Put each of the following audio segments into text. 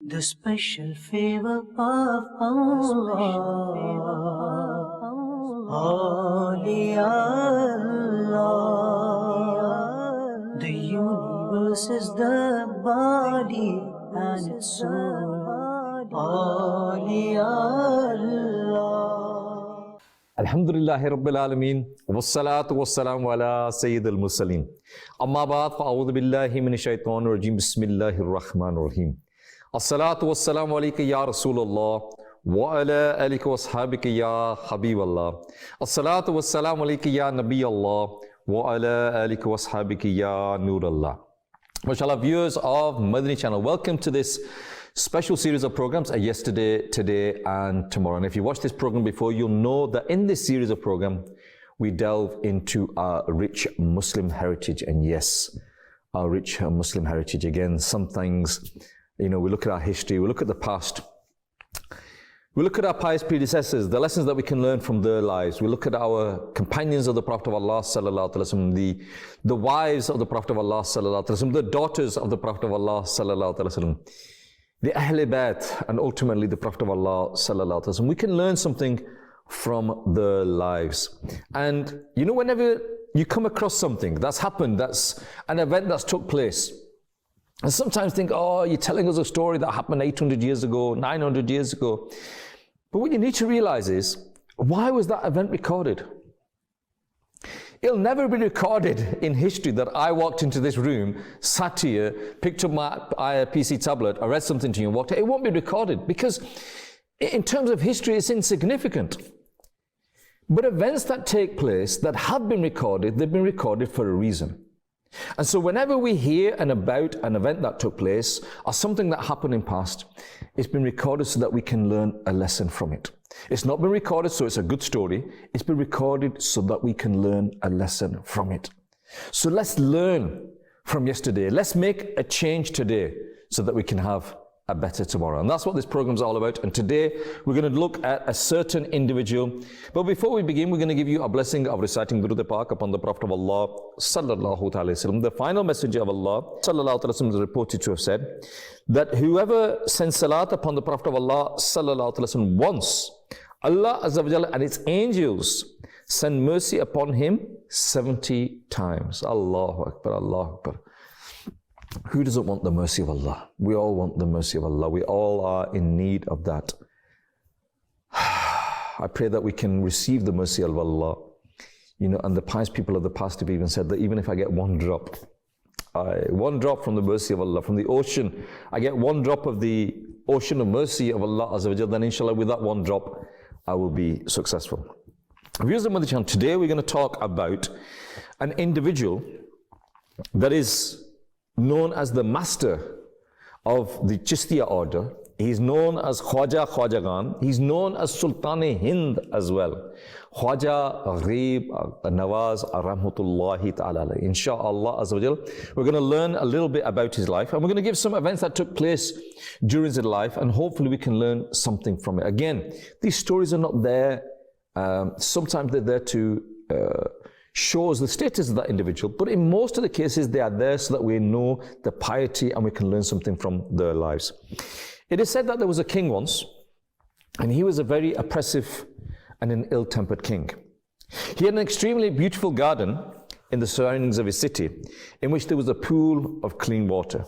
The special favor of Allah. Awliya Allah. The universe is the body and its soul. Awliya Allah. Alhamdulillahi Rabbil Alameen. Wassalatu wassalamu ala Sayyidil Mursaleen. Amma ba'd, fa'awudhu billahi minash shaitanir rajim. Bismillahir Rahmanir Rahim. As-salatu wassalamu alayka ya Rasulullah wa ala alika wa ashabika ya Habiballah. As-salatu wassalamu alayka ya Nabi Allah wa ala alika wa ashabika ya Nurallah. MashaAllah, viewers of Madani Channel, welcome to this special series of programs, yesterday, today and tomorrow. And if you watched this program before, you'll know that in this series of program, we delve into our rich Muslim heritage. And yes, our rich Muslim heritage. Again, some things, we look at our history, we look at the past, we look at our pious predecessors, the lessons that we can learn from their lives. We look at our companions of the Prophet of Allah sallallahu alaihi wasallam, the wives of the Prophet of Allah sallallahu alaihi wasallam, the daughters of the Prophet of Allah sallallahu alaihi wasallam, the Ahl Bayt, and ultimately the Prophet of Allah sallallahu alaihi wasallam. We can learn something from their lives. And whenever you come across something that's happened, that's an event that's took place, and sometimes think, oh, you're telling us a story that happened 800 years ago, 900 years ago. But what you need to realize is, why was that event recorded? It'll never be recorded in history that I walked into this room, sat here, picked up my PC tablet, I read something to you and walked out. It won't be recorded because in terms of history, it's insignificant. But events that take place that have been recorded, they've been recorded for a reason. And so whenever we hear about an event that took place or something that happened in past, it's been recorded so that we can learn a lesson from it. It's not been recorded so it's a good story. It's been recorded so that we can learn a lesson from it. So let's learn from yesterday. Let's make a change today so that we can have a better tomorrow. And that's what this program is all about. And today we're going to look at a certain individual. But before we begin, we're going to give you a blessing of reciting Durud Pak upon the Prophet of Allah sallallahu alaihi wasallam. The final messenger of Allah sallallahu alaihi wasallam is reported to have said that whoever sends salat upon the Prophet of Allah sallallahu alaihi wasallam once, Allah Azza wa Jalla and its angels send mercy upon him 70 times. Allahu Akbar, Allahu Akbar. Who doesn't want the mercy of Allah? We all want the mercy of Allah. We all are in need of that. I pray that we can receive the mercy of Allah. And the pious people of the past have even said that even if I get one drop from the mercy of Allah, from the ocean, I get one drop of the ocean of mercy of Allah Azza wa Jalla, then inshallah with that one drop, I will be successful. Viewers of Madani Channel, today we're going to talk about an individual that is known as the master of the Chistiya order. He's known as Khwaja Khwajagan. He's known as Sultan-e-Hind as well. Khwaja Gharib Nawaz Rahmatullahi Ta'ala. Insha'Allah Azza wa Jal. We're going to learn a little bit about his life, and we're going to give some events that took place during his life, and hopefully we can learn something from it. Again, these stories are not there. Sometimes they're there to shows the status of that individual, but in most of the cases they are there so that we know the piety and we can learn something from their lives. It is said that there was a king once, and he was a very oppressive and an ill-tempered king. He had an extremely beautiful garden in the surroundings of his city, in which there was a pool of clean water.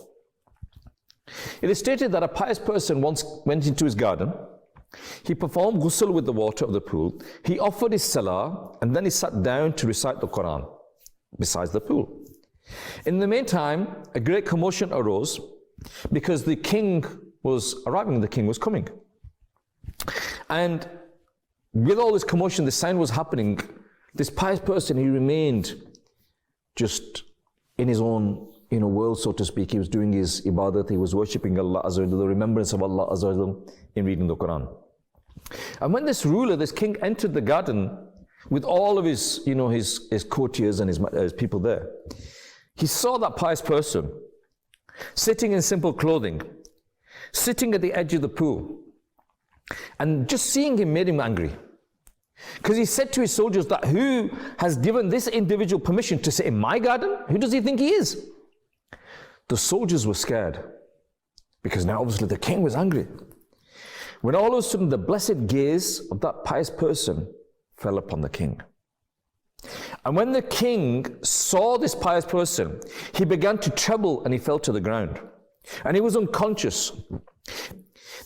It is stated that a pious person once went into his garden. He performed ghusl with the water of the pool. He offered his salah, and then he sat down to recite the Quran besides the pool. In the meantime, a great commotion arose because the king was arriving, the king was coming. And with all this commotion, the sound was happening. This pious person, he remained just in his own world, so to speak. He was doing his ibadat, he was worshipping Allah Azza wa Jalla, the remembrance of Allah Azza wa Jalla in reading the Quran. And when this ruler, this king, entered the garden with all of his, his courtiers and his people there, he saw that pious person sitting in simple clothing, sitting at the edge of the pool. And just seeing him made him angry. Because he said to his soldiers that who has given this individual permission to sit in my garden? Who does he think he is? The soldiers were scared. Because now obviously the king was angry. When all of a sudden the blessed gaze of that pious person fell upon the king. And when the king saw this pious person, he began to tremble and he fell to the ground. And he was unconscious.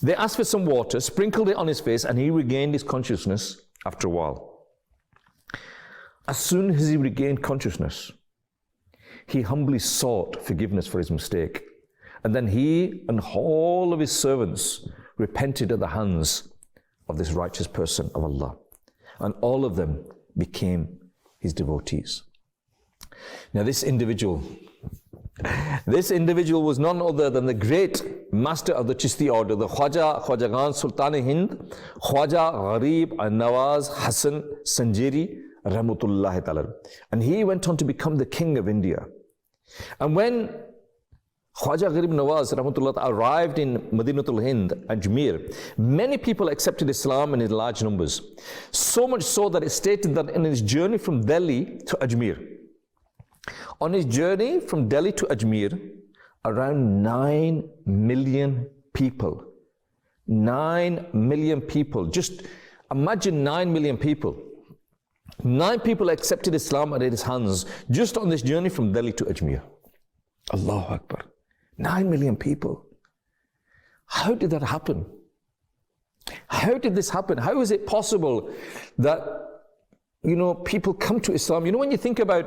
They asked for some water, sprinkled it on his face, and he regained his consciousness after a while. As soon as he regained consciousness, he humbly sought forgiveness for his mistake. And then he and all of his servants repented at the hands of this righteous person of Allah. And all of them became his devotees. Now this individual was none other than the great master of the Chishti order, the Khwajagan Sultan-e-Hind, Khwaja Gharib al-Nawaz Hassan Sanjiri Rahmatullahi Ta'ala. And he went on to become the king of India. And when Khwaja Gharib Nawaz Rahmatullah arrived in Madinatul Hind, Ajmer, many people accepted Islam in large numbers. So much so that it stated that in his journey from Delhi to Ajmer, on his journey from Delhi to Ajmer, around 9 million people, 9 million people, just imagine 9 million people. 9 people accepted Islam at his hands just on this journey from Delhi to Ajmer. Allahu Akbar. 9 million people. How did that happen? How did this happen? How is it possible that, people come to Islam? When you think about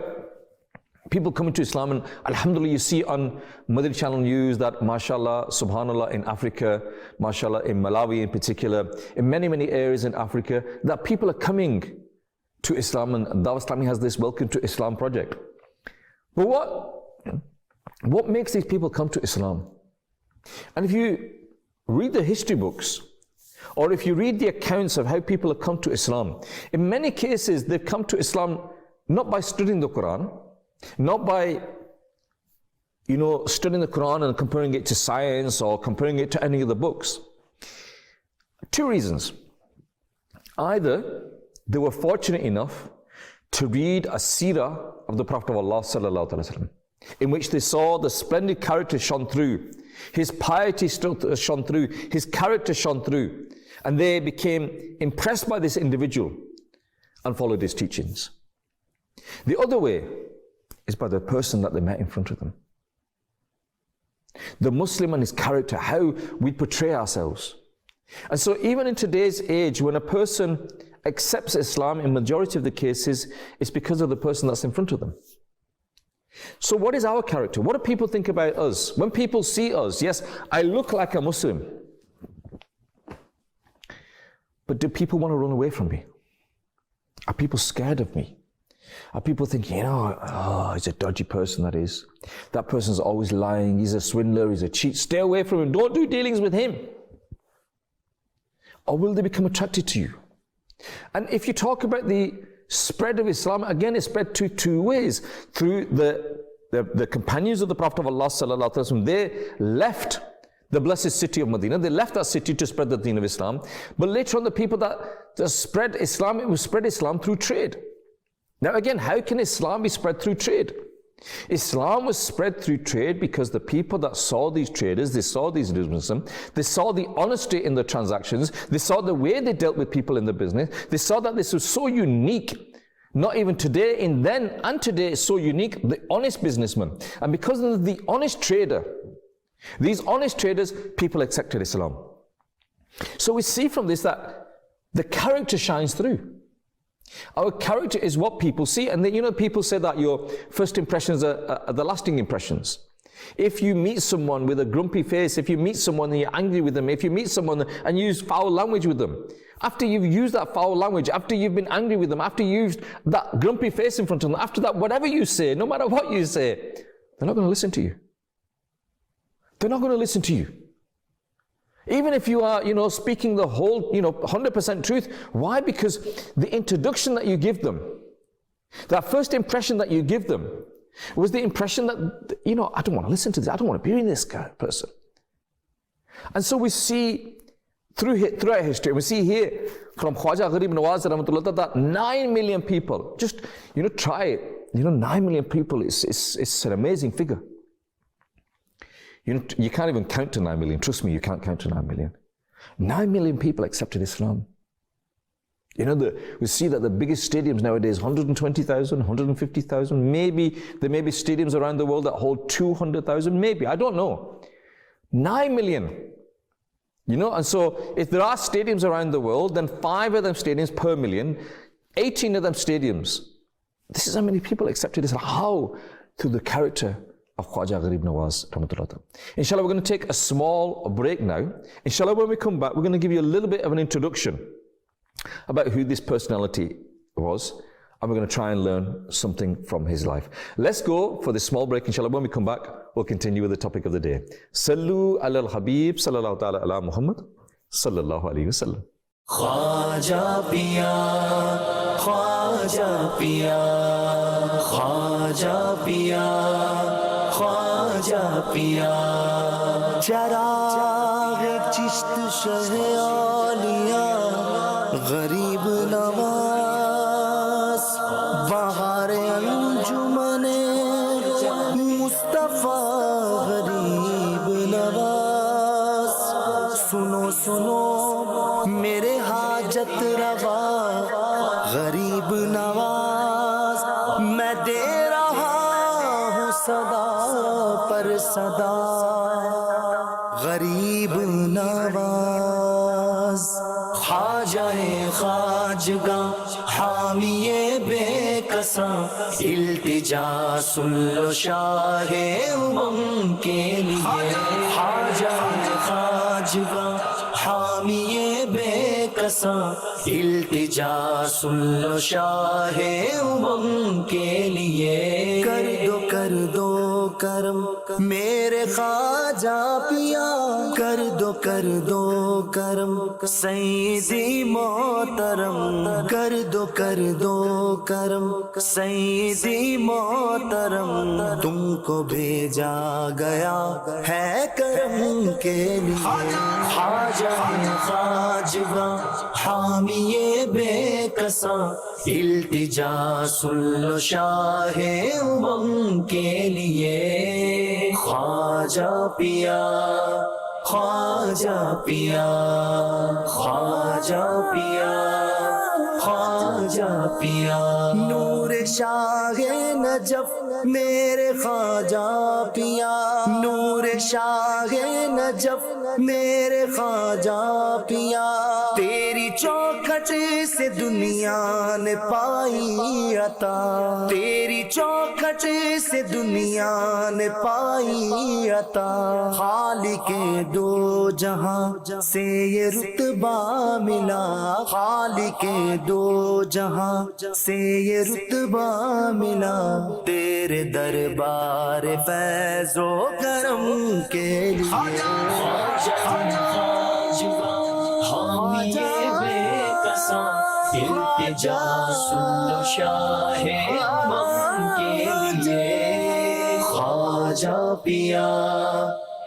people coming to Islam, and alhamdulillah, you see on Madani Channel news that mashallah, subhanallah, in Africa, mashallah, in Malawi in particular, in many, many areas in Africa, that people are coming to Islam, and Dawah Islami has this Welcome to Islam project. But what makes these people come to Islam? And if you read the history books, or if you read the accounts of how people have come to Islam, in many cases they've come to Islam not by studying the Quran, not by studying the Quran and comparing it to science or comparing it to any of the books. 2 reasons. Either they were fortunate enough to read a seerah of the Prophet of Allah sallallahu alaihi wasallam, in which they saw the splendid character shone through, his piety shone through, his character shone through, and they became impressed by this individual and followed his teachings. The other way is by the person that they met in front of them. The Muslim and his character, how we portray ourselves. And so even in today's age, when a person accepts Islam, in majority of the cases, it's because of the person that's in front of them. So what is our character? What do people think about us? When people see us, yes, I look like a Muslim. But do people want to run away from me? Are people scared of me? Are people thinking, he's a dodgy person, that is. That person's always lying, he's a swindler, he's a cheat. Stay away from him, don't do dealings with him. Or will they become attracted to you? And if you talk about the spread of Islam, again, it spread to 2 ways. Through the companions of the Prophet of Allah sallallahu alaihi wasallam, they left the blessed city of Medina. They left that city to spread the deen of Islam. But later on, the people that spread Islam, it was spread Islam through trade. Now again, how can Islam be spread through trade? Islam was spread through trade because the people that saw these traders, they saw these businessmen, they saw the honesty in the transactions, they saw the way they dealt with people in the business, they saw that this was so unique, not even today, in then and today, it's so unique, the honest businessman. And because of the honest trader, these honest traders, people accepted Islam. So we see from this that the character shines through. Our character is what people see, and people say that your first impressions are the lasting impressions. If you meet someone with a grumpy face, if you meet someone and you're angry with them, if you meet someone and use foul language with them, after you've used that foul language, after you've been angry with them, after you've used that grumpy face in front of them, after that, whatever you say, no matter what you say, they're not going to listen to you. They're not going to listen to you. Even if you are, speaking the whole, 100% truth. Why? Because the introduction that you give them, that first impression that you give them, was the impression that, I don't want to listen to this. I don't want to be in this person. And so we see throughout history, we see here from Khwaja Gharib Nawaz that 9 million people, just, try it. 9 million people, it's an amazing figure. You can't even count to 9 million. Trust me, you can't count to 9 million. 9 million people accepted Islam. We see that the biggest stadiums nowadays, 120,000, 150,000, there may be stadiums around the world that hold 200,000, maybe, I don't know. 9 million. And so if there are stadiums around the world, then 5 of them stadiums per million, 18 of them stadiums. This is how many people accepted Islam. How? Through the character of Khwaja Gharib Nawaz Rahmatullah. Inshallah, we're going to take a small break now. Inshallah, when we come back, we're going to give you a little bit of an introduction about who this personality was, and we're going to try and learn something from his life. Let's go for this small break. Inshallah, when we come back, we'll continue with the topic of the day. Sallu ala al-Habib sallallahu ta'ala ala Muhammad sallallahu alayhi wa sallam. Khwaja piya, Khwaja piya, Khwaja piya, Khwaja piya. Charag chist shahaliya, غریب نواز بہار انجمن مصطفیٰ غریب نواز سنو سنو میرے حاجت روا غریب نواز میں دے رہا ہوں صدا پر صدا غریب نواز خواجہ خواجگاں حامی بے کساں التجا سن لو شاہ امم کے لیے خواجہ خواجگاں حامی بے کساں التجا سن لو شاہ امم کے لیے کر دو کرم میرے خواجہ پیا کر دو کرم سیدی محترم کر دو کرم سیدی محترم تم کو بھیجا گیا ہے کرم کے لیے خواجہ خواجگاں حامی بے کساں التجا سن لو شاہ امم کے لیے خواجہ پیا خواجہ پیا خواجہ پیا خواجہ پیا نور شاہ نجف میرے خواجہ پیا نور شاہ نجف میرے خواجہ پیا تیری چوکھٹ سے دنیا نے پائی عطا تیری چوکھٹ سے دنیا نے پائی عطا خالق دو جہاں سے یہ رتبہ ملا خالق دو جہاں سے یہ رتبہ ملا تیرے دربار فیض و کرم کے لیے حامی بے کساں التجا سن لو شاہ امم کے لیے خواجہ پیا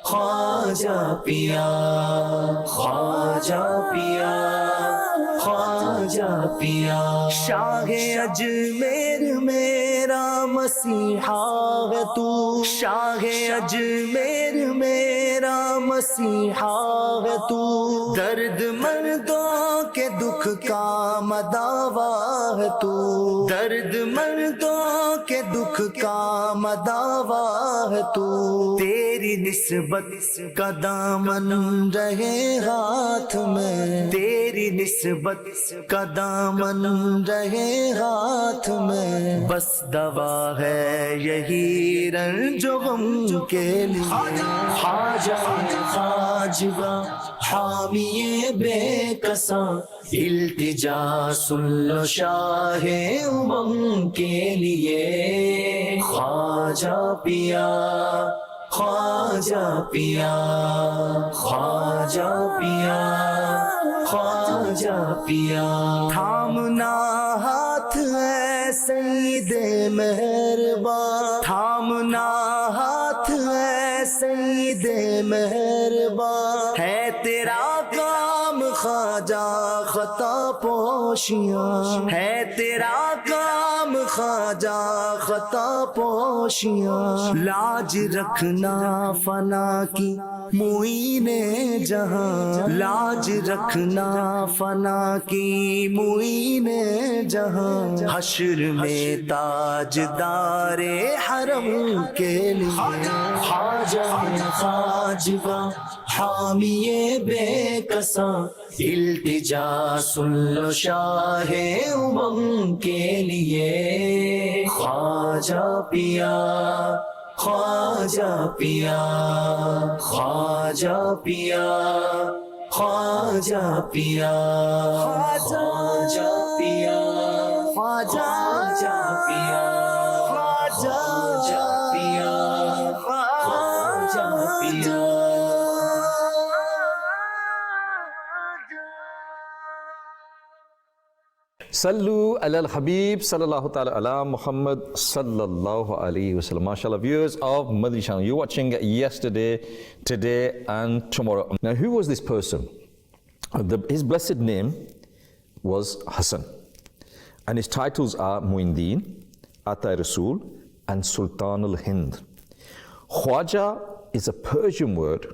خواجہ پیا خواجہ پیا خواجہ پیا شاہ اجمیر میرا مسیحا ہے تو شاہ اجمیر میرا مسیحا ہے تو درد مردوں کے دکھ کا مداوا ہے تو درد مردوں کے دکھ کا مداوا ہے تو تیری نسبت کا دامن رہے ہاتھ میں تیری نسبت کا دامن رہے ہاتھ میں بس دوا ہے یہی رنج و غم کے لیے خواجہ خواجگاں حامی بے کساں التجا سن لو شاہ امم کے لیے خواجہ پیا خواجہ پیا خواجہ پیا خواجہ پیا تھامنا ہاتھ ہے سید مہربان تھامنا ہاتھ ہے سید مہربان ہے تیرا کام ख्वाजा खता पोशियां है तेरा काम ख्वाजा खता पोशियां लाज रखना फना की मुईने जहां लाज रखना फना की मुईने जहां हश्र में ताजदारे हरम के लिए ख्वाजा खाजगा हामिए बेकसा इल्तिजा सुन लो शाहे उमंग के लिए ख्वाजा पिया ख्वाजा पिया ख्वाजा पिया ख्वाजा पिया ख्वाजा पिया ख्वाजा पिया ख्वाजा पिया ख्वाजा पिया Sallu ala al-Habib sallallahu ta'ala ala Muhammad sallallahu alayhi wa sallam. MashaAllah, viewers of Madani Channel, you're watching yesterday, today and tomorrow. Now, who was this person? His blessed name was Hassan. And his titles are Muindin, Ata Rasul and Sultan al-Hind. Khwaja is a Persian word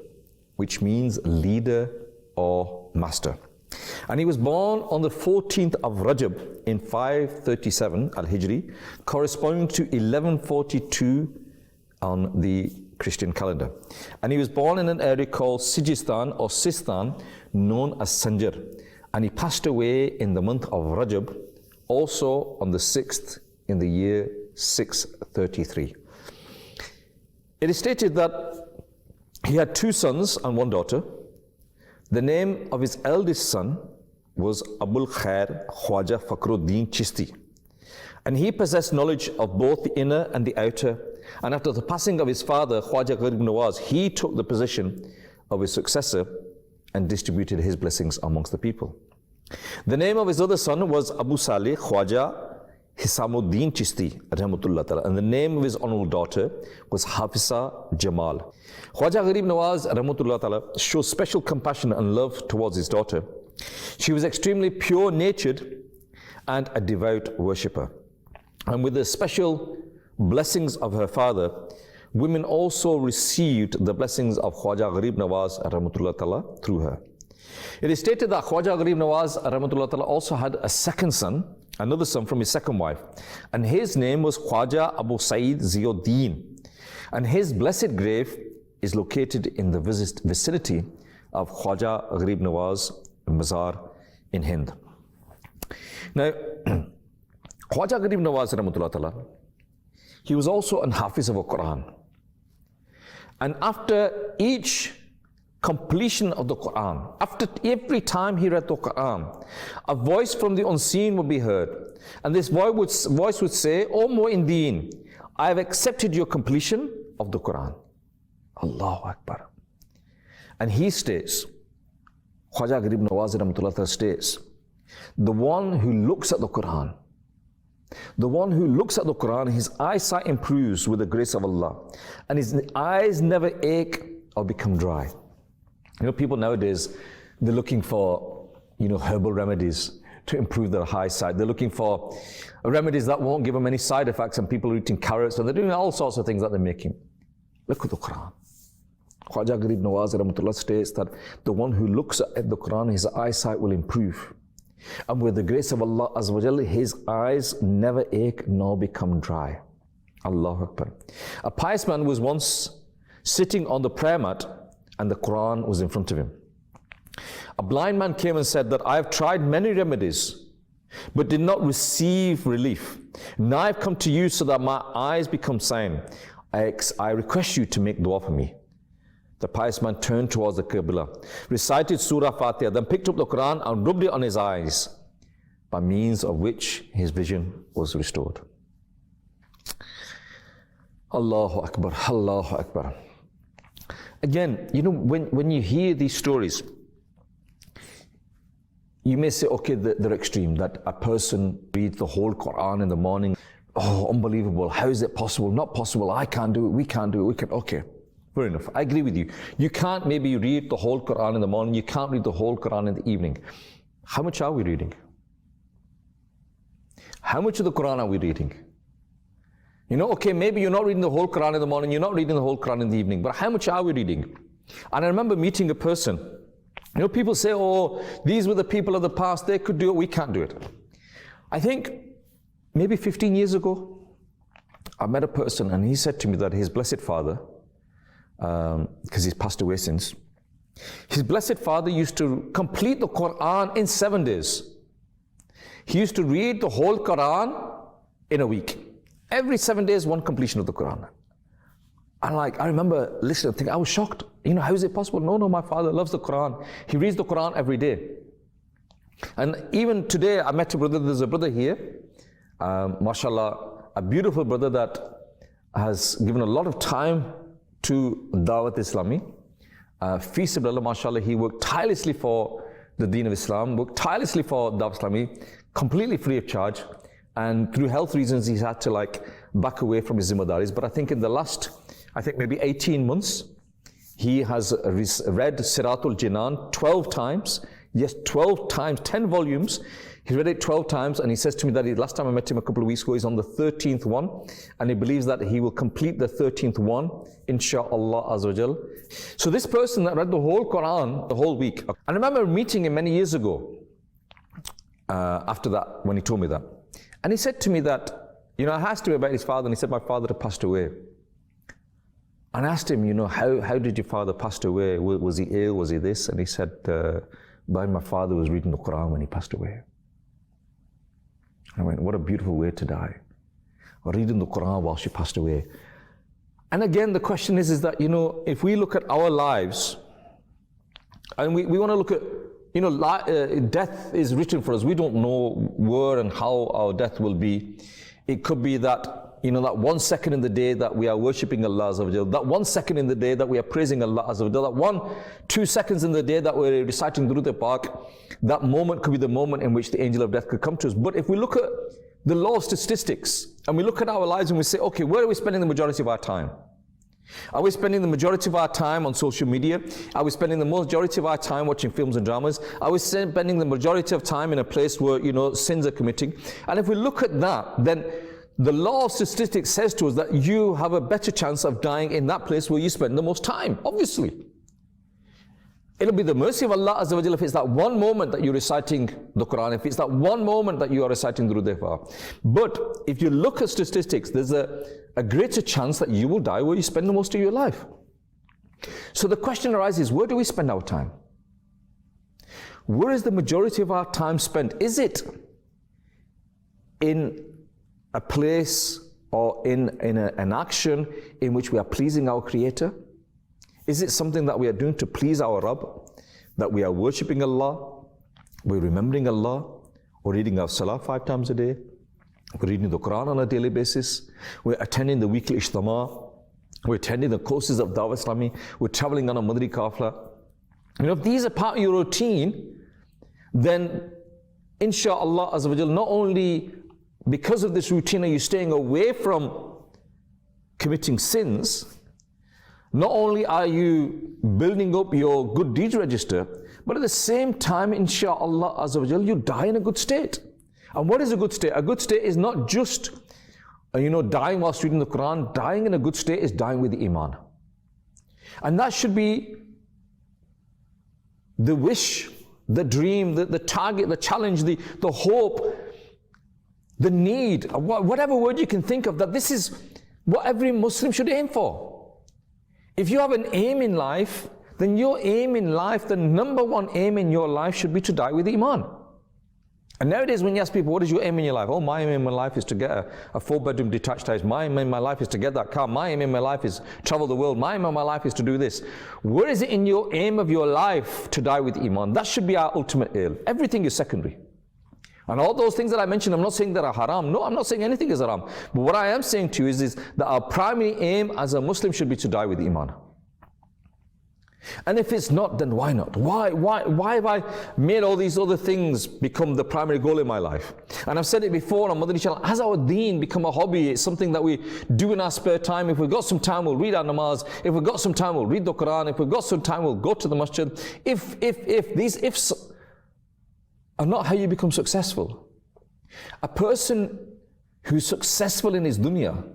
which means leader or master. And he was born on the 14th of Rajab in 537 Al-Hijri, corresponding to 1142 on the Christian calendar. And he was born in an area called Sijistan or Sistan, known as Sanjar. And he passed away in the month of Rajab, also on the 6th in the year 633. It is stated that he had 2 sons and 1 daughter. The name of his eldest son was Abul Khair Khwaja Fakhruddin Chishti. And he possessed knowledge of both the inner and the outer. And after the passing of his father, Khwaja Gharib Nawaz, he took the position of his successor and distributed his blessings amongst the people. The name of his other son was Abu Salih Khwaja Hisamuddin Chishti, rahmatullah ta'ala, and the name of his honorable daughter was Hafisa Jamal. Khwaja Gharib Nawaz, rahmatullah ta'ala, shows special compassion and love towards his daughter. She was extremely pure-natured and a devout worshipper. And with the special blessings of her father, women also received the blessings of Khwaja Gharib Nawaz, rahmatullah ta'ala, through her. It is stated that Khwaja Gharib Nawaz, rahmatullah ta'ala, also had a second son, another son from his second wife, and his name was Khwaja Abu Sa'id Ziyuddin, and his blessed grave is located in the vicinity of Khwaja Gharib Nawaz Mazar in Hind. Now, Khwaja Gharib Nawaz, rahmatullah ta'ala, he was also an Hafiz of the Quran, and after each completion of the Quran, after every time he read the Quran, a voice from the unseen would be heard. And this voice would say, "O Mu'indin, I have accepted your completion of the Quran." Allahu Akbar. And he states, Khwaja Gharib Nawaz rahmatullah states, the one who looks at the Quran, his eyesight improves with the grace of Allah, and his eyes never ache or become dry. You know, people nowadays, they're looking for, herbal remedies to improve their eyesight. They're looking for remedies that won't give them any side effects, and people are eating carrots, and they're doing all sorts of things that they're making. Look at the Quran. Khwaja Gharib Nawaz rahmatullah states that the one who looks at the Quran, his eyesight will improve. And with the grace of Allah Azza wa Jalla, his eyes never ache nor become dry. Allahu Akbar. A pious man was once sitting on the prayer mat, and the Quran was in front of him. A blind man came and said that I have tried many remedies, but did not receive relief. Now I have come to you so that my eyes become sound. I request you to make dua for me. The pious man turned towards the Qibla, recited Surah Fatiha, then picked up the Quran and rubbed it on his eyes, by means of which his vision was restored. Allahu Akbar, Allahu Akbar. Again, when you hear these stories, you may say, okay, they're extreme, that a person reads the whole Quran in the morning. Oh, unbelievable. How is it possible? Not possible. I can't do it. We can't do it. Okay. Fair enough. I agree with you. You can't maybe read the whole Quran in the morning. You can't read the whole Quran in the evening. How much are we reading? How much of the Quran are we reading? You know, okay, maybe you're not reading the whole Quran in the morning, you're not reading the whole Quran in the evening, but how much are we reading? And I remember meeting a person. You know, people say, oh, these were the people of the past, they could do it, we can't do it. I think maybe 15 years ago, I met a person and he said to me that his blessed father, because he's passed away since, his blessed father used to complete the Quran in 7 days. He used to read the whole Quran in a week. Every 7 days, one completion of the Quran. And I remember listening, thinking, I was shocked. You know, how is it possible? No, my father loves the Quran. He reads the Quran every day. And even today, I met a brother, there's a brother here, mashallah, a beautiful brother that has given a lot of time to Dawat Islami. Fi Sabilillah, mashallah, he worked tirelessly for the Deen of Islam, worked tirelessly for Dawat Islami, completely free of charge. And through health reasons, he's had to back away from his zimmadaris. But I think in the last, maybe 18 months, he has read Siratul Jinan 12 times. Yes, 12 times, 10 volumes. He read it 12 times, and he says to me that last time I met him a couple of weeks ago, he's on the 13th one, and he believes that he will complete the 13th one, insha'Allah Azza wa Jal. So this person that read the whole Quran the whole week, I remember meeting him many years ago, after that, when he told me that. And he said to me that, you know, I asked him about his father, and he said my father had passed away. And I asked him, you know, how did your father pass away? Was he ill? Was he this? And he said, my father was reading the Quran when he passed away. I went, what a beautiful way to die. Reading the Quran while she passed away. And again, the question is that, you know, if we look at our lives, and we want to look at, you know, death is written for us. We don't know where and how our death will be. It could be that, you know, that 1 second in the day that we are worshipping Allah Azza wa Jal, that 1 second in the day that we are praising Allah Azza wa Jal, that 2 seconds in the day that we're reciting Durud al-Pak, that moment could be the moment in which the angel of death could come to us. But if we look at the law of statistics, and we look at our lives and we say, okay, where are we spending the majority of our time? Are we spending the majority of our time on social media? Are we spending the majority of our time watching films and dramas? Are we spending the majority of time in a place where, you know, sins are committing? And if we look at that, then the law of statistics says to us that you have a better chance of dying in that place where you spend the most time, obviously. It'll be the mercy of Allah Azza wa Jalla if it's that one moment that you're reciting the Quran, if it's that one moment that you are reciting Durud al-Pak. But if you look at statistics, there's a greater chance that you will die where you spend the most of your life. So the question arises, where do we spend our time? Where is the majority of our time spent? Is it in a place or in an action in which we are pleasing our Creator? Is it something that we are doing to please our Rabb? That we are worshipping Allah, we're remembering Allah, we're reading our Salah 5 times a day, we're reading the Quran on a daily basis, we're attending the weekly Ijtama, we're attending the courses of Dawah Islami, we're traveling on a Madani Kafla. You know, if these are part of your routine, then insha'Allah Azza wa Jal, not only because of this routine are you staying away from committing sins, not only are you building up your good deeds register, but at the same time, insha'Allah Azza wa Jal, you die in a good state. And what is a good state? A good state is not just, you know, dying whilst reading the Quran. Dying in a good state is dying with the Iman. And that should be the wish, the dream, the target, the challenge, the hope, the need, whatever word you can think of, that this is what every Muslim should aim for. If you have an aim in life, then your aim in life, the number one aim in your life should be to die with Iman. And nowadays when you ask people, what is your aim in your life? Oh, my aim in my life is to get a 4-bedroom detached house. My aim in my life is to get that car. My aim in my life is travel the world. My aim in my life is to do this. Where is it in your aim of your life to die with Iman? That should be our ultimate aim. Everything is secondary. And all those things that I mentioned, I'm not saying that are haram. No, I'm not saying anything is haram. But what I am saying to you is that our primary aim as a Muslim should be to die with Iman. And if it's not, then why not? Why have I made all these other things become the primary goal in my life? And I've said it before on Madani Channel, has our deen become a hobby? It's something that we do in our spare time. If we've got some time, we'll read our namaz. If we've got some time, we'll read the Quran. If we've got some time, we'll go to the masjid. If these ifs are not how you become successful. A person who's successful in his dunya,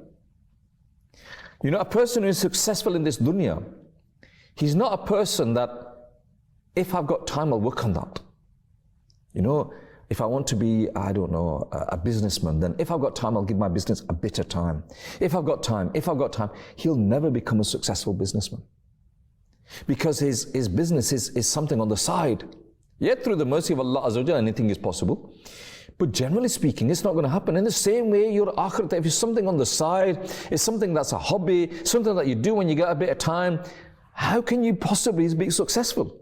a person who's successful in this dunya, he's not a person that, if I've got time, I'll work on that. If I want to be, a businessman, then if I've got time, I'll give my business a bit of time. If I've got time, he'll never become a successful businessman. Because his business is something on the side. Yet through the mercy of Allah Azza wa Jalla, anything is possible. But generally speaking, it's not going to happen. In the same way, your akhirat, if it's something on the side, it's something that's a hobby, something that you do when you get a bit of time, how can you possibly be successful?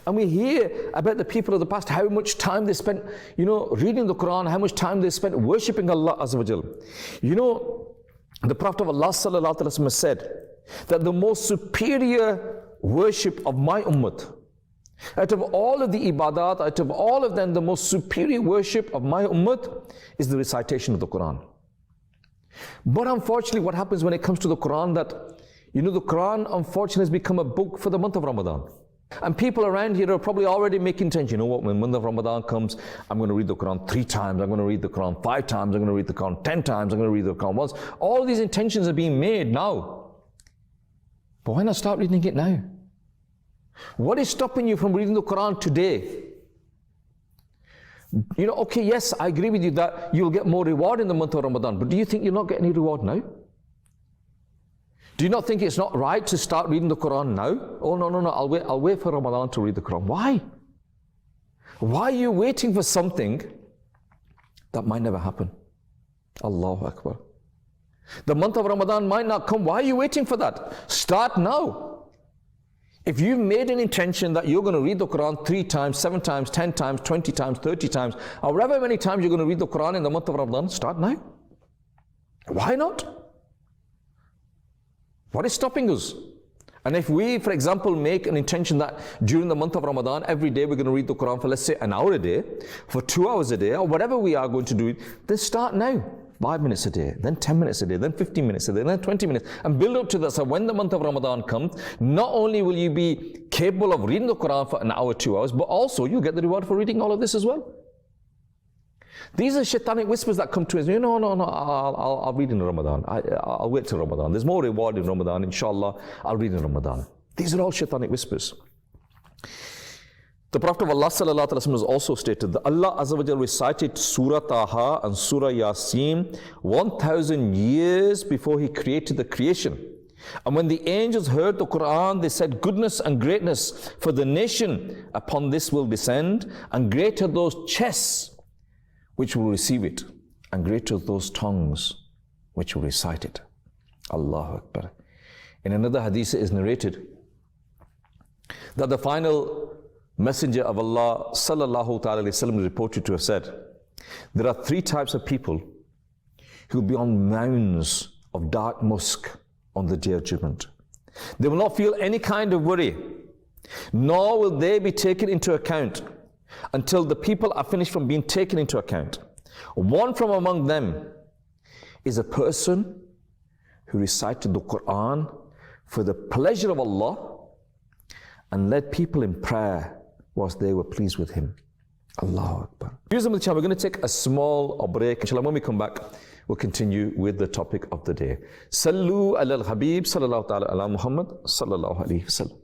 And we hear about the people of the past, how much time they spent, reading the Quran, how much time they spent worshipping Allah Azza wa Jalla. The Prophet of Allah Sallallahu Alaihi Wasallam said that the most superior worship of my ummah, out of all of the ibadat, out of all of them, the most superior worship of my ummah is the recitation of the Quran. But unfortunately, what happens when it comes to the Quran, that the Quran unfortunately has become a book for the month of Ramadan. And people around here are probably already making intention, when the month of Ramadan comes, I'm going to read the Quran 3 times, I'm going to read the Quran 5 times, I'm going to read the Quran 10 times, I'm going to read the Quran once. All these intentions are being made now. But why not start reading it now? What is stopping you from reading the Quran today? Okay, yes, I agree with you that you'll get more reward in the month of Ramadan, but do you think you'll not get any reward now? Do you not think it's not right to start reading the Quran now? Oh, no, I'll wait for Ramadan to read the Quran. Why? Why are you waiting for something that might never happen? Allahu Akbar. The month of Ramadan might not come. Why are you waiting for that? Start now. If you've made an intention that you're going to read the Quran 3 times, 7 times, 10 times, 20 times, 30 times, however many times you're going to read the Quran in the month of Ramadan, start now. Why not? What is stopping us? And if we, for example, make an intention that during the month of Ramadan, every day we're going to read the Quran for, let's say, an hour a day, for 2 hours a day, or whatever we are going to do, then start now. 5 minutes a day, then 10 minutes a day, then 15 minutes a day, then 20 minutes, and build up to that. So when the month of Ramadan comes, not only will you be capable of reading the Quran for an hour, 2 hours, but also you get the reward for reading all of this as well. These are shaitanic whispers that come to us. No, I'll read in Ramadan. I'll wait till Ramadan. There's more reward in Ramadan. Inshallah, I'll read in Ramadan. These are all shaitanic whispers. The Prophet of Allah Sallallahu Alaihi Wasallam has also stated that Allah Azza wa Jalla recited Surah Taha and Surah Yasin 1,000 years before He created the creation. And when the angels heard the Quran, they said, goodness and greatness for the nation upon this will descend, and greater those chests which will receive it, and greater those tongues which will recite it. Allahu Akbar. In another hadith it is narrated that the final Messenger of Allah Sallallahu Ta'ala Alaihi Wasallam is reported to have said, there are 3 types of people who will be on mounds of dark musk on the day of judgment. They will not feel any kind of worry, nor will they be taken into account until the people are finished from being taken into account. One from among them is a person who recited the Quran for the pleasure of Allah and led people in prayer whilst they were pleased with him. Allahu Akbar. We're going to take a small break. Inshallah, when we come back, we'll continue with the topic of the day. Sallu ala al-Habib sallallahu ta'ala ala Muhammad sallallahu alayhi wa sallam.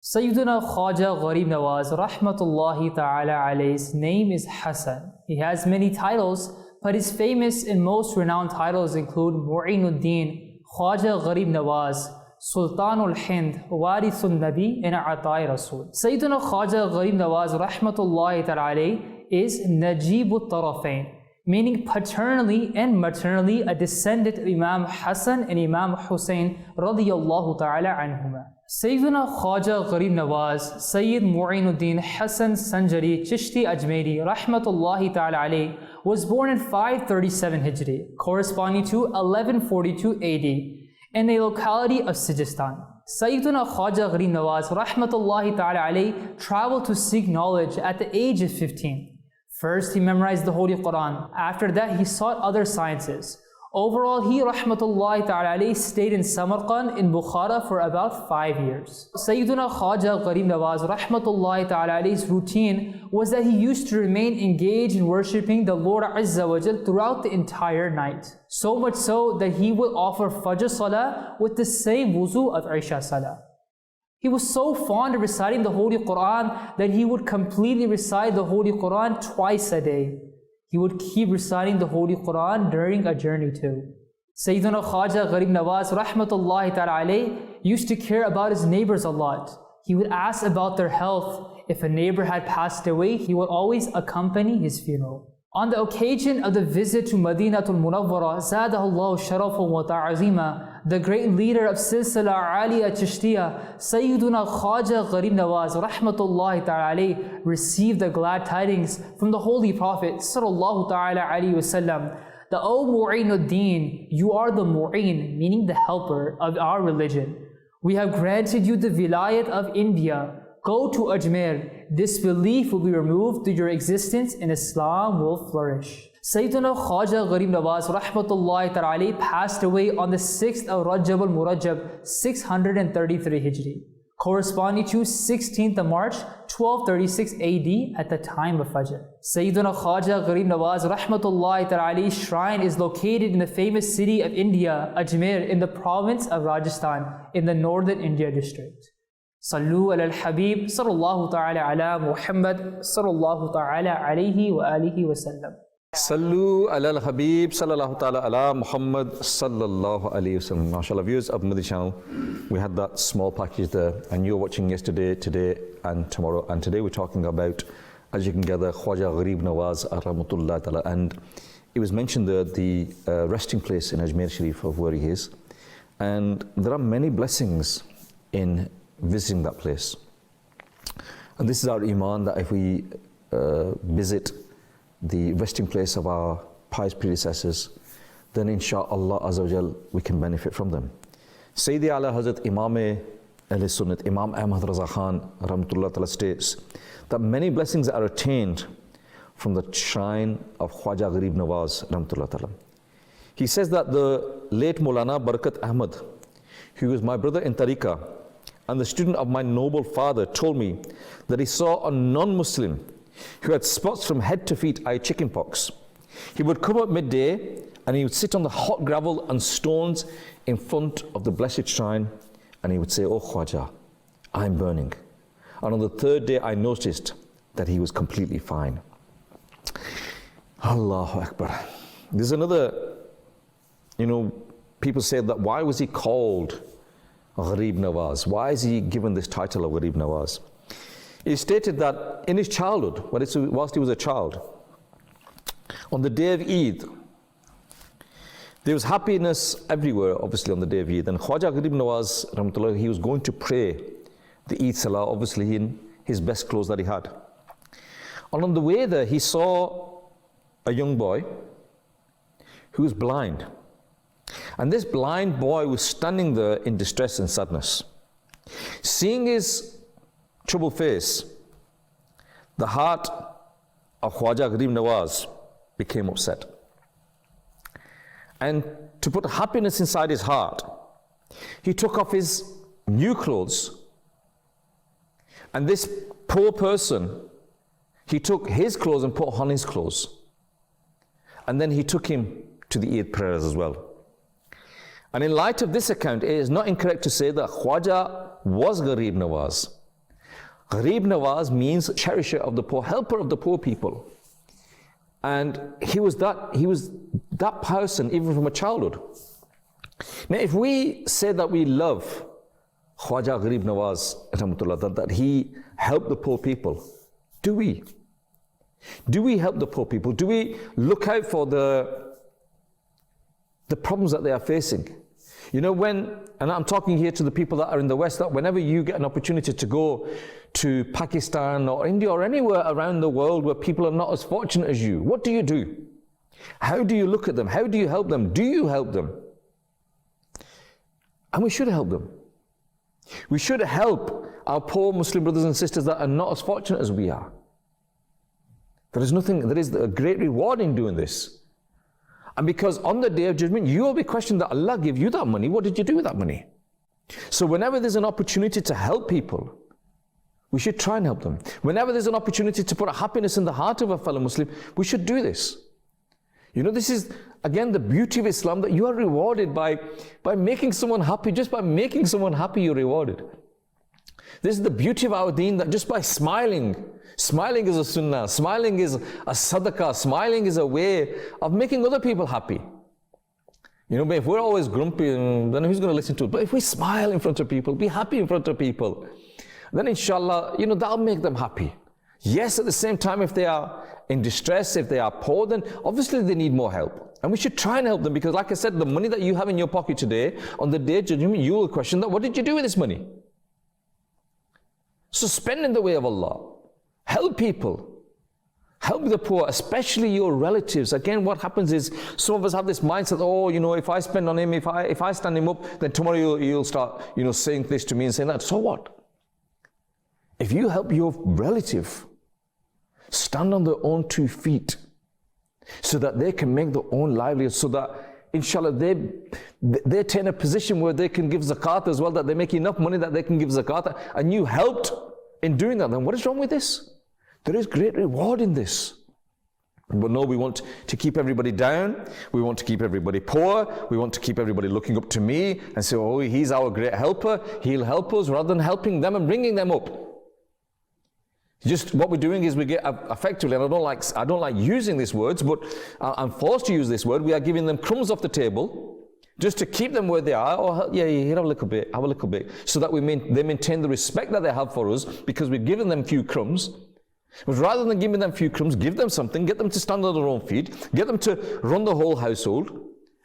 Sayyidina Khwaja Gharib Nawaz Rahmatullahi Ta'ala Alayhi's name is Hassan. He has many titles, but his famous and most renowned titles include Mu'inuddin, Khwaja Gharib Nawaz, Sultanul Hind, Warithun Nabi, and Atai Rasul. Sayyidina Khwaja Gharib Nawaz Rahmatullahi Ta'ala Alayhi is Najibut Tarafain, meaning paternally and maternally a descendant of Imam Hassan and Imam Hussein radiyallahu ta'ala anhuma. Sayyidina Khwaja Gharib Nawaz, Sayyid Mu'inuddin Hassan Sanjari Chishti Ajmeri Rahmatullahi Ta'ala Alayhi was born in 537 Hijri, corresponding to 1142 AD, in a locality of Sijistan. Sayyiduna Khwaja Gharib Nawaz rahmatullahi ta'ala alayhi traveled to seek knowledge at the age of 15. First, he memorized the Holy Quran. After that, he sought other sciences. Overall, he rahmatullahi ta'ala alayhi stayed in Samarkand in Bukhara for about 5 years. Sayyiduna Khwaja Gharib Nawaz rahmatullahi ta'ala alayhi's routine was that he used to remain engaged in worshipping the Lord Azza wa Jal throughout the entire night. So much so that he would offer Fajr Salah with the same wuzu of Isha Salah. He was so fond of reciting the Holy Quran that he would completely recite the Holy Quran twice a day. He would keep reciting the Holy Quran during a journey too. Sayyiduna Khwaja Gharib Nawaz rahmatullahi ta'ala alayhi used to care about his neighbors a lot. He would ask about their health. If a neighbor had passed away, he would always accompany his funeral. On the occasion of the visit to Madinatul Munawwara, Zadahullahu Sharafun wa Ta'azima, the great leader of Silsila Aliyah Chishtiya, Sayyiduna Khwaja Gharib Nawaz rahmatullahi ta'ala alayhi received the glad tidings from the Holy Prophet sallallahu ta'ala alayhi wasallam that, O Mu'inuddin, you are the Mu'in, meaning the helper of our religion. We have granted you the vilayat of India. Go to Ajmer. This belief will be removed through your existence and Islam will flourish. Sayyiduna Khwaja Gharib Nawaz rahmatullahi ta'ala alayhi passed away on the 6th of Rajab al-Murajab 633 Hijri, corresponding to 16th of March 1236 AD at the time of Fajr. Sayyiduna Khwaja Gharib Nawaz rahmatullahi ta'ala alayhi's shrine is located in the famous city of India, Ajmer, in the province of Rajasthan in the northern India district. Sallu ala al-Habib sallallahu ta'ala ala Muhammad sallallahu ta'ala alayhi wa alihi wa sallam. Sallu ala al-Habib sallallahu ta'ala ala Muhammad sallallahu alayhi wa sallam. MashaAllah, viewers of Madani Channel, we had that small package there, and you're watching yesterday, today and tomorrow. And today we're talking about, as you can gather, Khwaja Gharib Nawaz rahmatullah ta'ala. And it was mentioned there, the resting place in Ajmer Sharif of where he is. And there are many blessings in visiting that place. And this is our iman, that if we visit the resting place of our pious predecessors, then insha'Allah Azza wa Jal, we can benefit from them. Sayyidi Ala Hazrat Imam Ahl Sunnat, Imam Ahmad Raza Khan rahmatullah ta'ala states that many blessings are attained from the shrine of Khwaja Gharib Nawaz rahmatullah ta'ala. He says that the late Maulana Barakat Ahmad, who was my brother in Tariqah and the student of my noble father, told me that he saw a non-Muslim who had spots from head to feet, i.e. chickenpox. He would come up midday and he would sit on the hot gravel and stones in front of the blessed shrine, and he would say, "Oh Khwaja, I'm burning." And on the third day I noticed that he was completely fine. Allahu Akbar. There's another, people say that why was he called Gharib Nawaz? Why is he given this title of Gharib Nawaz? He stated that in his childhood, whilst he was a child, on the day of Eid, there was happiness everywhere, obviously on the day of Eid. And Khwaja Gharib Nawaz, rahmatullah, he was going to pray the Eid Salah, obviously in his best clothes that he had. And on the way there, he saw a young boy who was blind. And this blind boy was standing there in distress and sadness. Seeing his troubled face, the heart of Khwaja Gharib Nawaz became upset. And to put happiness inside his heart, he took off his new clothes, and this poor person, he took his clothes and put on his clothes. And then he took him to the Eid prayers as well. And in light of this account, it is not incorrect to say that Khwaja was Gharib Nawaz. Gharib Nawaz means cherisher of the poor, helper of the poor people. And he was that person even from a childhood. Now, if we say that we love Khwaja Gharib Nawaz, that he helped the poor people, do we? Do we help the poor people? Do we look out for the problems that they are facing? And I'm talking here to the people that are in the West, that whenever you get an opportunity to go to Pakistan or India or anywhere around the world where people are not as fortunate as you, what do you do? How do you look at them? How do you help them? Do you help them? And we should help them. We should help our poor Muslim brothers and sisters that are not as fortunate as we are. There is a great reward in doing this. And because on the Day of Judgment, you will be questioned that Allah gave you that money. What did you do with that money? So whenever there's an opportunity to help people, we should try and help them. Whenever there's an opportunity to put a happiness in the heart of a fellow Muslim, we should do this. You know, this is, again, the beauty of Islam, that you are rewarded by making someone happy. Just by making someone happy, you're rewarded. This is the beauty of our deen, that just by smiling is a sunnah, smiling is a sadaqah, smiling is a way of making other people happy. You know, but if we're always grumpy, then who's going to listen to it? But if we smile in front of people, be happy in front of people, then inshallah, you know, that'll make them happy. Yes, at the same time, if they are in distress, if they are poor, then obviously they need more help. And we should try and help them, because like I said, the money that you have in your pocket today, on the Day of Judgment, you will question that, what did you do with this money? So spend in the way of Allah. Help people. Help the poor, especially your relatives. Again, what happens is, some of us have this mindset, oh, you know, if I spend on him, if I stand him up, then tomorrow you'll start, you know, saying this to me and saying that. So what? If you help your relative stand on their own 2 feet, so that they can make their own livelihood, so that inshallah they attain a position where they can give zakat as well, that they make enough money that they can give zakat, and you helped in doing that, then what is wrong with this? There is great reward in this. But no, we want to keep everybody down, we want to keep everybody poor, we want to keep everybody looking up to me and say, oh, he's our great helper, he'll help us, rather than helping them and bringing them up. Just what we're doing is we get effectively, and I don't like using these words, but I'm forced to use this word, we are giving them crumbs off the table just to keep them where they are. Oh, yeah, here, have a little bit, so that they maintain the respect that they have for us, because we've given them a few crumbs. But rather than giving them a few crumbs, give them something, get them to stand on their own feet, get them to run the whole household,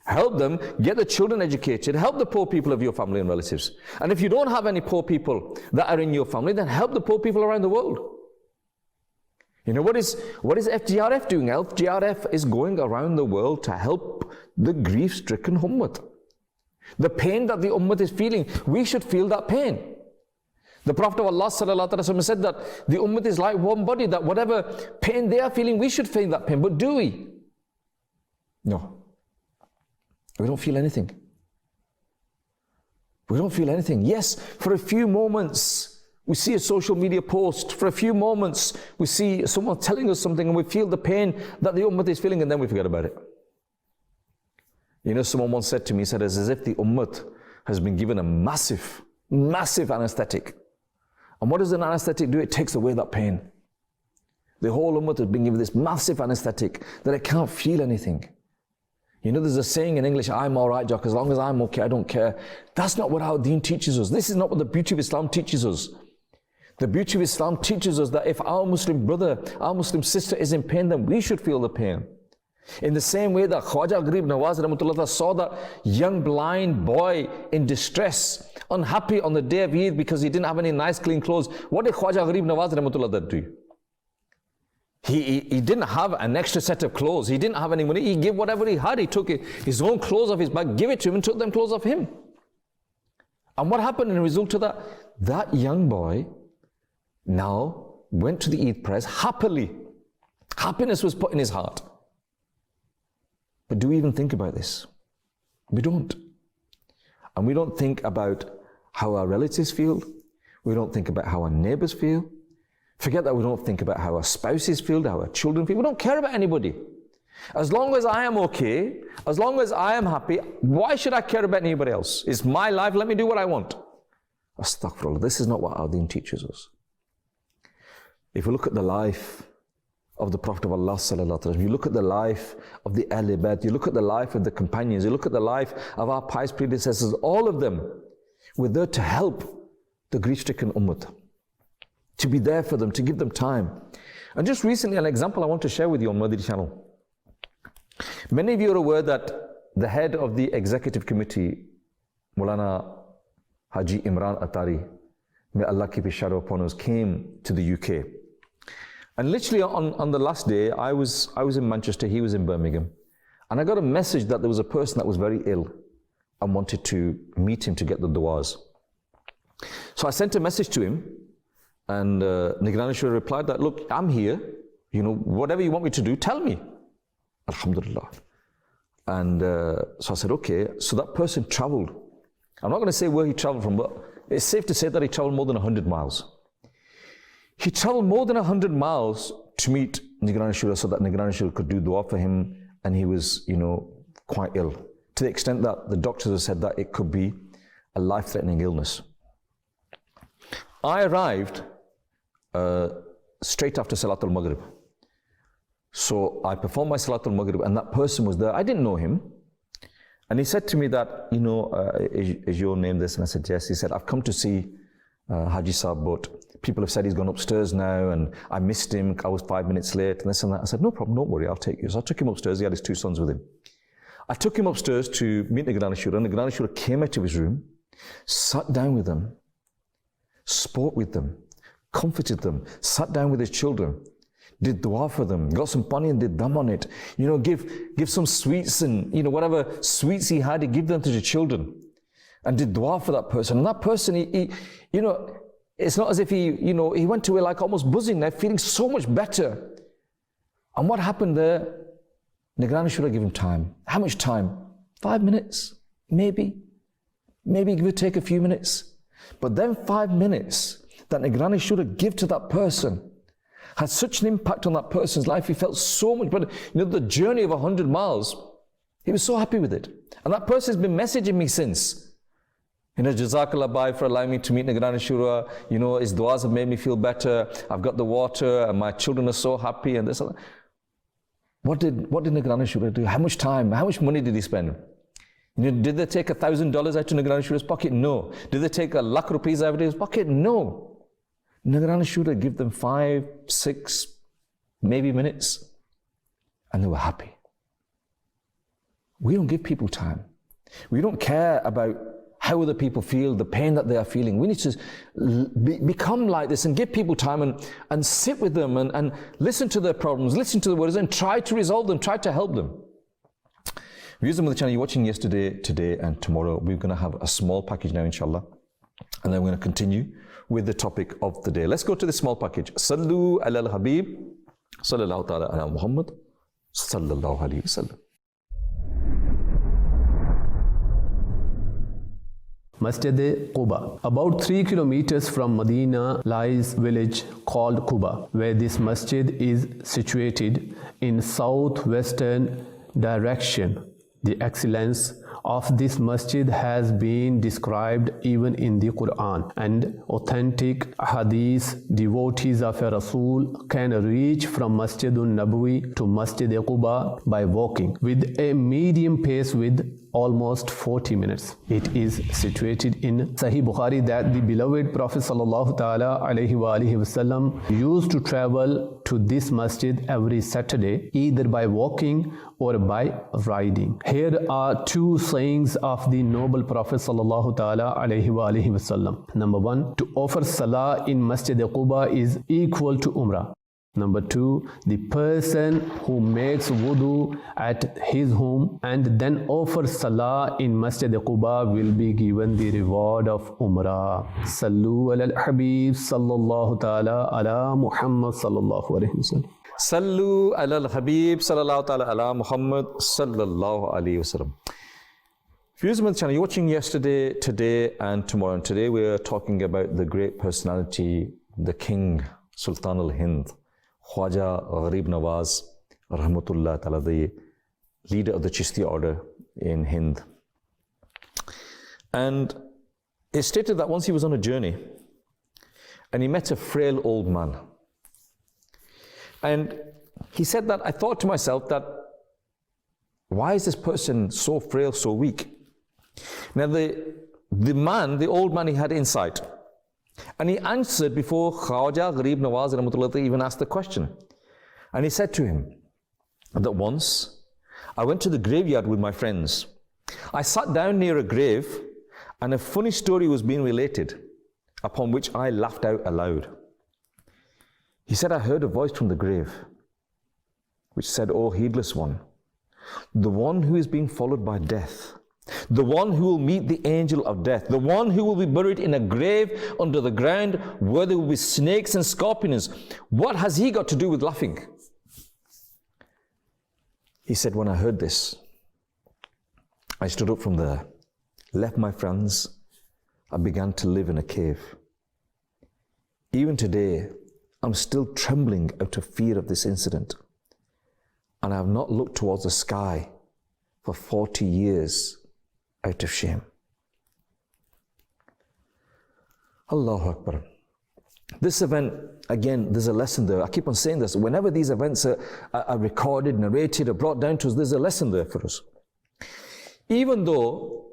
help them, get the children educated, help the poor people of your family and relatives. And if you don't have any poor people that are in your family, then help the poor people around the world. You know, what is FGRF doing? FGRF is going around the world to help the grief-stricken ummah. The pain that the ummah is feeling, we should feel that pain. The Prophet of Allah ﷺ said that the ummah is like one body, that whatever pain they are feeling, we should feel that pain. But do we? No. We don't feel anything. We don't feel anything. Yes, for a few moments, we see a social media post. For a few moments, we see someone telling us something and we feel the pain that the ummah is feeling, and then we forget about it. You know, someone once said to me, said, it's as if the ummah has been given a massive anesthetic. And what does an anesthetic do? It takes away that pain. The whole ummah has been given this massive anesthetic that it can't feel anything. You know, there's a saying in English, I'm all right, Jock, as long as I'm okay, I don't care. That's not what our deen teaches us. This is not what the beauty of Islam teaches us. The beauty of Islam teaches us that if our Muslim brother, our Muslim sister is in pain, then we should feel the pain. In the same way that Khwaja Gharib Nawaz Rahmatullah saw that young blind boy in distress, unhappy on the day of Eid because he didn't have any nice clean clothes, what did Khwaja Gharib Nawaz Rahmatullah do? He didn't have an extra set of clothes, he didn't have any money, he gave whatever he had, he took his own clothes off his back, gave it to him and took them clothes off him. And what happened in the result of that? That young boy now went to the Eid prayers happily. Happiness was put in his heart. But do we even think about this? We don't. And we don't think about how our relatives feel. We don't think about how our neighbors feel. Forget that we don't think about how our spouses feel, how our children feel. We don't care about anybody. As long as I am okay, as long as I am happy, why should I care about anybody else? It's my life, let me do what I want. Astaghfirullah, this is not what our deen teaches us. If we look at the life of the Prophet of Allah sallallahu alaihi wasallam, you look at the life of the Ahl Bayt, you look at the life of the companions, you look at the life of our pious predecessors, all of them were there to help the grief-stricken ummah, to be there for them, to give them time. And just recently, an example I want to share with you on Madani Channel. Many of you are aware that the head of the executive committee, Maulana Haji Imran Atari, may Allah keep his shadow upon us, came to the UK. And literally on the last day, I was in Manchester, he was in Birmingham. And I got a message that there was a person that was very ill. and wanted to meet him to get the du'as. So I sent a message to him, and Nigrani Shura replied that, look, I'm here, whatever you want me to do, tell me. Alhamdulillah. And so I said, okay. So that person traveled. I'm not going to say where he traveled from, but it's safe to say that he traveled more than 100 miles. He traveled more than 100 miles to meet Nigrani Shura so that Nigrani Shura could do dua for him, and he was, quite ill, to the extent that the doctors have said that it could be a life-threatening illness. I arrived straight after Salatul Maghrib. So I performed my Salatul Maghrib, and that person was there. I didn't know him. And he said to me that, is your name this? And I said, yes. He said, I've come to see Haji Saab, but people have said he's gone upstairs now, and I missed him. I was 5 minutes late, and this and that. I said, no problem, don't worry, I'll take you. So I took him upstairs. He had his 2 sons with him. I took him upstairs to meet Nigrani Shura. Nigrani Shura came out of his room, sat down with them, spoke with them, comforted them, sat down with his children, did dua for them, got some pani and did dam on it. Give some sweets and, whatever sweets he had, he gave them to the children and did dua for that person. And that person, he it's not as if he went away like almost buzzing there, feeling so much better. And what happened there? Nigrani Shura gave him time. How much time? 5 minutes, maybe give or take a few minutes. But then 5 minutes that Nigrani Shura give to that person had such an impact on that person's life. He felt so much better. The journey of 100 miles, he was so happy with it. And that person has been messaging me since. Jazakallah Bhai for allowing me to meet Nigrani Shura. His du'as have made me feel better. I've got the water and my children are so happy and this and that. What did Nigrani Shura do? How much time, how much money did he spend? Did they take $1,000 out of Nigrani Shura's pocket? No. Did they take a lakh rupees out of his pocket? No. Nigrani Shura give them 5, 6, maybe minutes, and they were happy. We don't give people time. We don't care about how other people feel, the pain that they are feeling. We need to become like this and give people time and sit with them and listen to their problems, listen to the words, and try to resolve them, try to help them. Viewers of the channel, you're watching yesterday, today, and tomorrow. We're going to have a small package now, inshallah, and then we're going to continue with the topic of the day. Let's go to the small package. Sallu ala al-Habib, sallallahu ta'ala ala Muhammad, sallallahu alayhi wa sallam. Masjid Quba. About 3 kilometers from Medina lies village called Quba, where this masjid is situated in southwestern direction. The excellence of this masjid has been described even in the Quran, and authentic hadith devotees of a Rasul can reach from Masjidun Nabawi to Masjid Quba by walking with a medium pace with almost 40 minutes. It is situated in Sahih Bukhari that the beloved Prophet sallallahu ta'ala alayhi wa alihi wasallam used to travel to this masjid every Saturday, either by walking or by riding. Here are 2 sayings of the noble Prophet sallallahu ta'ala alayhi wa alihi wasallam. Number 1, to offer salah in Masjid Quba is equal to Umrah. Number 2, the person who makes wudu at his home and then offers salah in Masjid Quba will be given the reward of Umrah. Sallu ala al-Habib sallallahu ta'ala ala Muhammad sallallahu alayhi wa sallam. Sallu ala al-Habib sallallahu ta'ala ala Muhammad sallallahu alayhi wa sallam. Viewers of the channel, you're watching yesterday, today, and tomorrow. And today we are talking about the great personality, the King, Sultan al-Hind, Khwaja Gharib Nawaz, Rahmatullah Ta'ala, the leader of the Chishti order in Hind. And it's stated that once he was on a journey and he met a frail old man. And he said that, I thought to myself that, why is this person so frail, so weak? Now the old man, he had insight. And he answered before Khwaja Gharib Nawaz Rahmatullah even asked the question. And he said to him that once I went to the graveyard with my friends. I sat down near a grave and a funny story was being related, upon which I laughed out aloud. He said, I heard a voice from the grave which said, O heedless one, the one who is being followed by death The one who will meet the angel of death, the one who will be buried in a grave under the ground where there will be snakes and scorpions. What has he got to do with laughing? He said, when I heard this, I stood up from there, left my friends, and began to live in a cave. Even today, I'm still trembling out of fear of this incident, and I have not looked towards the sky for 40 years out of shame. Allahu Akbar. This event, again, there's a lesson there. I keep on saying this. Whenever these events are recorded, narrated, or brought down to us, there's a lesson there for us. Even though,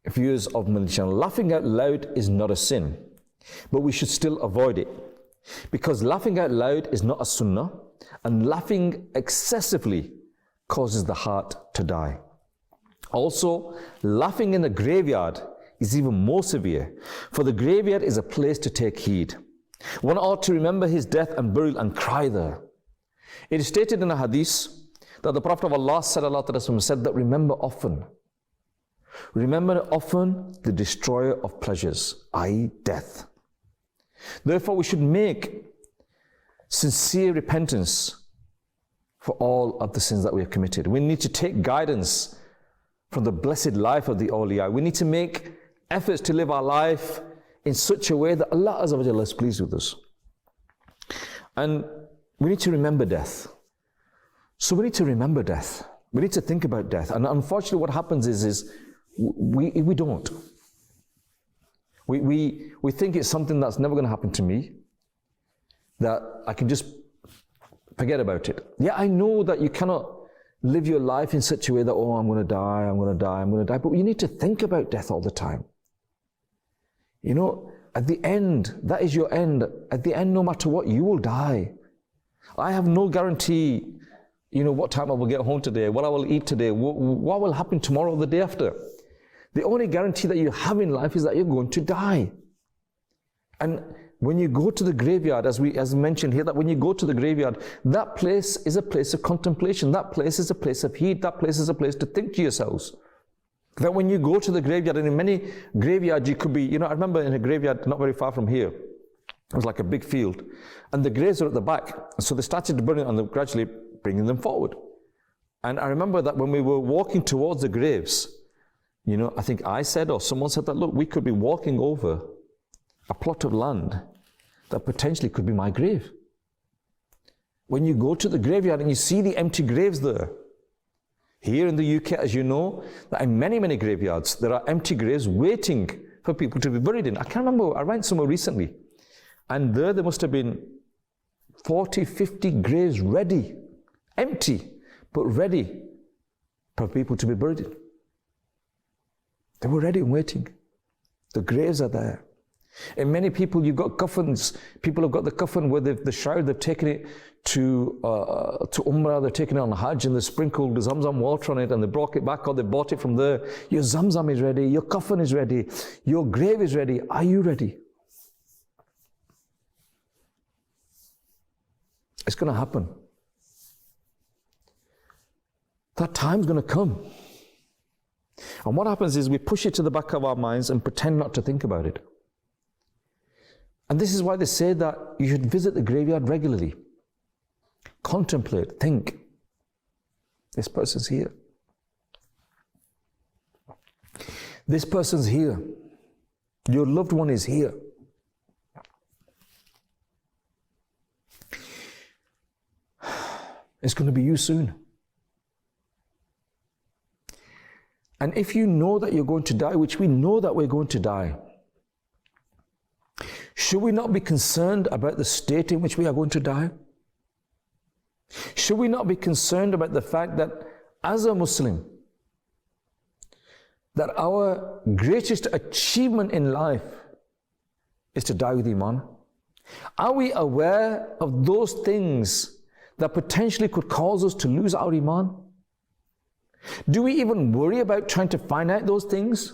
viewers of Madani Channel, laughing out loud is not a sin, but we should still avoid it. Because laughing out loud is not a sunnah, and laughing excessively causes the heart to die. Also, laughing in the graveyard is even more severe, for the graveyard is a place to take heed. One ought to remember his death and burial and cry there. It is stated in a hadith that the Prophet of Allah said that remember often the destroyer of pleasures, i.e. death. Therefore, we should make sincere repentance for all of the sins that we have committed. We need to take guidance from the blessed life of the awliya. We need to make efforts to live our life in such a way that Allah Azza wa Jalla is pleased with us. And we need to remember death. So we need to remember death. We need to think about death. And unfortunately what happens is we don't. We think it's something that's never going to happen to me, that I can just forget about it. Yeah, I know that you cannot live your life in such a way that, oh, I'm going to die, I'm going to die, I'm going to die. But you need to think about death all the time. You know, at the end, that is your end. At the end, no matter what, you will die. I have no guarantee, you know, what time I will get home today, what I will eat today, what will happen tomorrow or the day after. The only guarantee that you have in life is that you're going to die. And when you go to the graveyard, as mentioned here, that when you go to the graveyard, that place is a place of contemplation. That place is a place of heat. That place is a place to think to yourselves. That when you go to the graveyard, and in many graveyards you could be, you know, I remember in a graveyard not very far from here, it was like a big field, and the graves are at the back. So they started burning and they're gradually bringing them forward. And I remember that when we were walking towards the graves, you know, I think I said, or someone said that, look, we could be walking over a plot of land that potentially could be my grave. When you go to the graveyard and you see the empty graves there, here in the UK, as you know, that in many, many graveyards, there are empty graves waiting for people to be buried in. I can't remember, I went somewhere recently, and there must have been 40, 50 graves ready, empty, but ready for people to be buried in. They were ready and waiting. The graves are there. In many people, you've got coffins. People have got the coffin where the shroud, they've taken it to Umrah, they've taken it on Hajj, and they sprinkled Zamzam water on it, and they brought it back, or they bought it from there. Your Zamzam is ready, your coffin is ready, your grave is ready. Are you ready? It's going to happen. That time's going to come. And what happens is we push it to the back of our minds and pretend not to think about it. And this is why they say that you should visit the graveyard regularly. Contemplate, think. This person's here. This person's here. Your loved one is here. It's going to be you soon. And if you know that you're going to die, which we know that we're going to die, should we not be concerned about the state in which we are going to die? Should we not be concerned about the fact that as a Muslim, that our greatest achievement in life is to die with Iman? Are we aware of those things that potentially could cause us to lose our Iman? Do we even worry about trying to find out those things?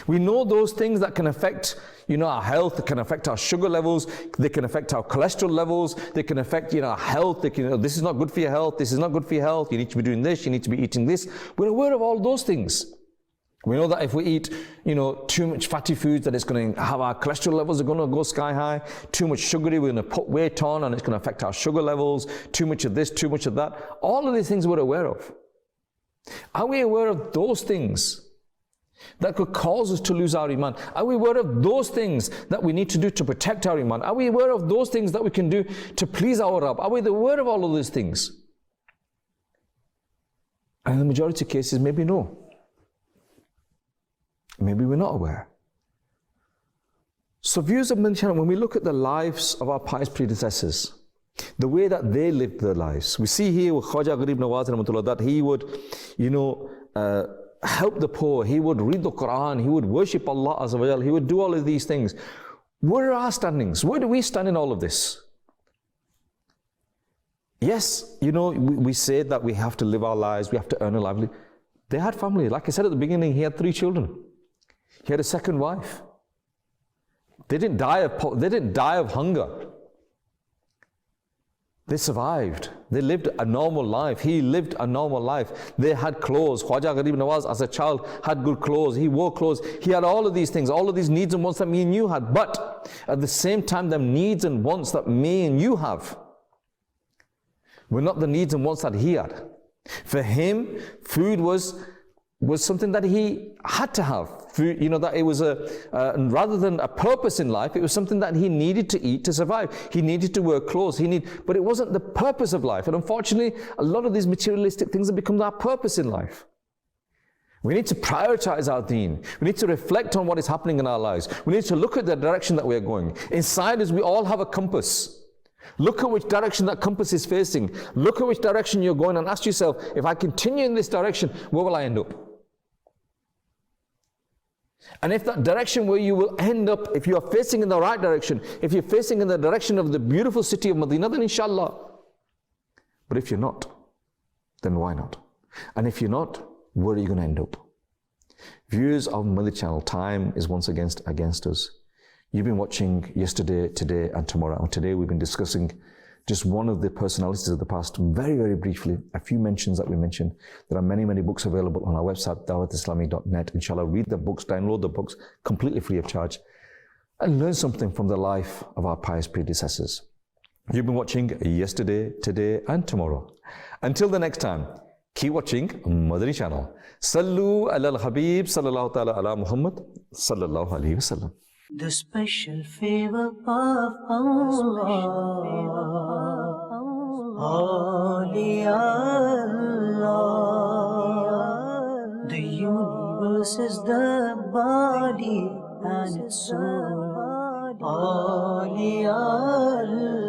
We know those things that can affect, our health, that can affect our sugar levels, they can affect our cholesterol levels, they can affect, our health, they can, this is not good for your health, this is not good for your health, you need to be doing this, you need to be eating this. We're aware of all those things. We know that if we eat, too much fatty foods, that it's going to have our cholesterol levels are going to go sky high. Too much sugary, we're going to put weight on and it's going to affect our sugar levels. Too much of this, too much of that. All of these things we're aware of. Are we aware of those things that could cause us to lose our iman? Are we aware of those things that we need to do to protect our iman? Are we aware of those things that we can do to please our Rabb? Are we aware of all of these things? And in the majority of cases, maybe no. Maybe we're not aware. So viewers of Madani Channel, when we look at the lives of our pious predecessors, the way that they lived their lives, we see here with Khwaja Gharib Nawaz rahmatullah that he would, help the poor, he would read the Quran, he would worship Allah Azza wa Jal, he would do all of these things. Where are our standings? Where do we stand in all of this? Yes, we say that we have to live our lives, we have to earn a livelihood. They had family. Like I said at the beginning, he had 3 children. He had a second wife. They didn't die of hunger. They survived. They lived a normal life. He lived a normal life. They had clothes. Khwaja Gharib Nawaz as a child had good clothes. He wore clothes. He had all of these things, all of these needs and wants that me and you had. But at the same time, them needs and wants that me and you have were not the needs and wants that he had. For him, food was something that he had to have. Food, that it was rather than a purpose in life, it was something that he needed to eat to survive. He needed to wear clothes. But it wasn't the purpose of life. And unfortunately, a lot of these materialistic things have become our purpose in life. We need to prioritize our deen. We need to reflect on what is happening in our lives. We need to look at the direction that we are going. Inside us, we all have a compass. Look at which direction that compass is facing. Look at which direction you're going and ask yourself, if I continue in this direction, where will I end up? And if that direction where you will end up, if you are facing in the right direction, if you're facing in the direction of the beautiful city of Medina, then inshallah. But if you're not, then why not? And if you're not, where are you going to end up? Viewers of Madani Channel, time is once against us. You've been watching yesterday, today and tomorrow. And today we've been discussing just one of the personalities of the past, very, very briefly, a few mentions that we mentioned. There are many, many books available on our website, dawatislami.net. Inshallah, read the books, download the books, completely free of charge, and learn something from the life of our pious predecessors. You've been watching yesterday, today, and tomorrow. Until the next time, keep watching Madani Channel. Sallu ala al-Habib, sallallahu ta'ala ala Muhammad, sallallahu alayhi wa sallam. The special favor of Allah, Holy Allah. The universe is the body and its soul, Holy Allah.